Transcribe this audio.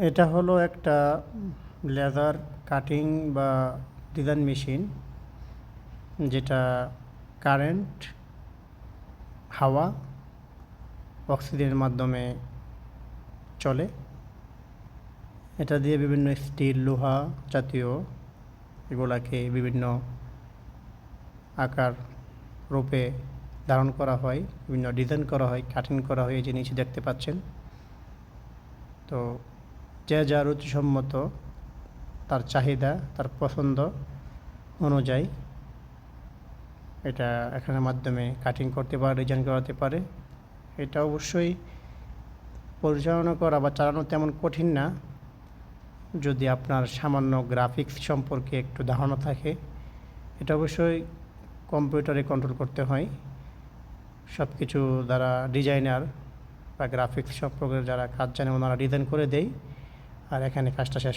এটা হলো একটা লেদার কাটিং বা ডিজাইন মেশিন, যেটা কারেন্ট, হাওয়া, অক্সিজেনের মাধ্যমে চলে। এটা দিয়ে বিভিন্ন স্টিল, লোহা জাতীয় এগুলাকে বিভিন্ন আকার রূপে ধারণ করা হয়, বিভিন্ন ডিজাইন করা হয়, কাটিং করা হয়। এই যে নিচে দেখতে পাচ্ছেন। তো যে যার রুচিসম্মত তার চাহিদা, তার পছন্দ অনুযায়ী এটা এখানের মাধ্যমে কাটিং করতে পারে, ডিজাইন করাতে পারে। এটা অবশ্যই পরিচালনা করা বা চালানো তেমন কঠিন না, যদি আপনার সামান্য গ্রাফিক্স সম্পর্কে একটু ধারণা থাকে। এটা অবশ্যই কম্পিউটারে কন্ট্রোল করতে হয়। সব কিছু যারা ডিজাইনার বা গ্রাফিক্স সম্পর্কে যারা কাজ জানে ওনারা ডিজাইন করে দেয়, আর এখানে কাজটা শেষ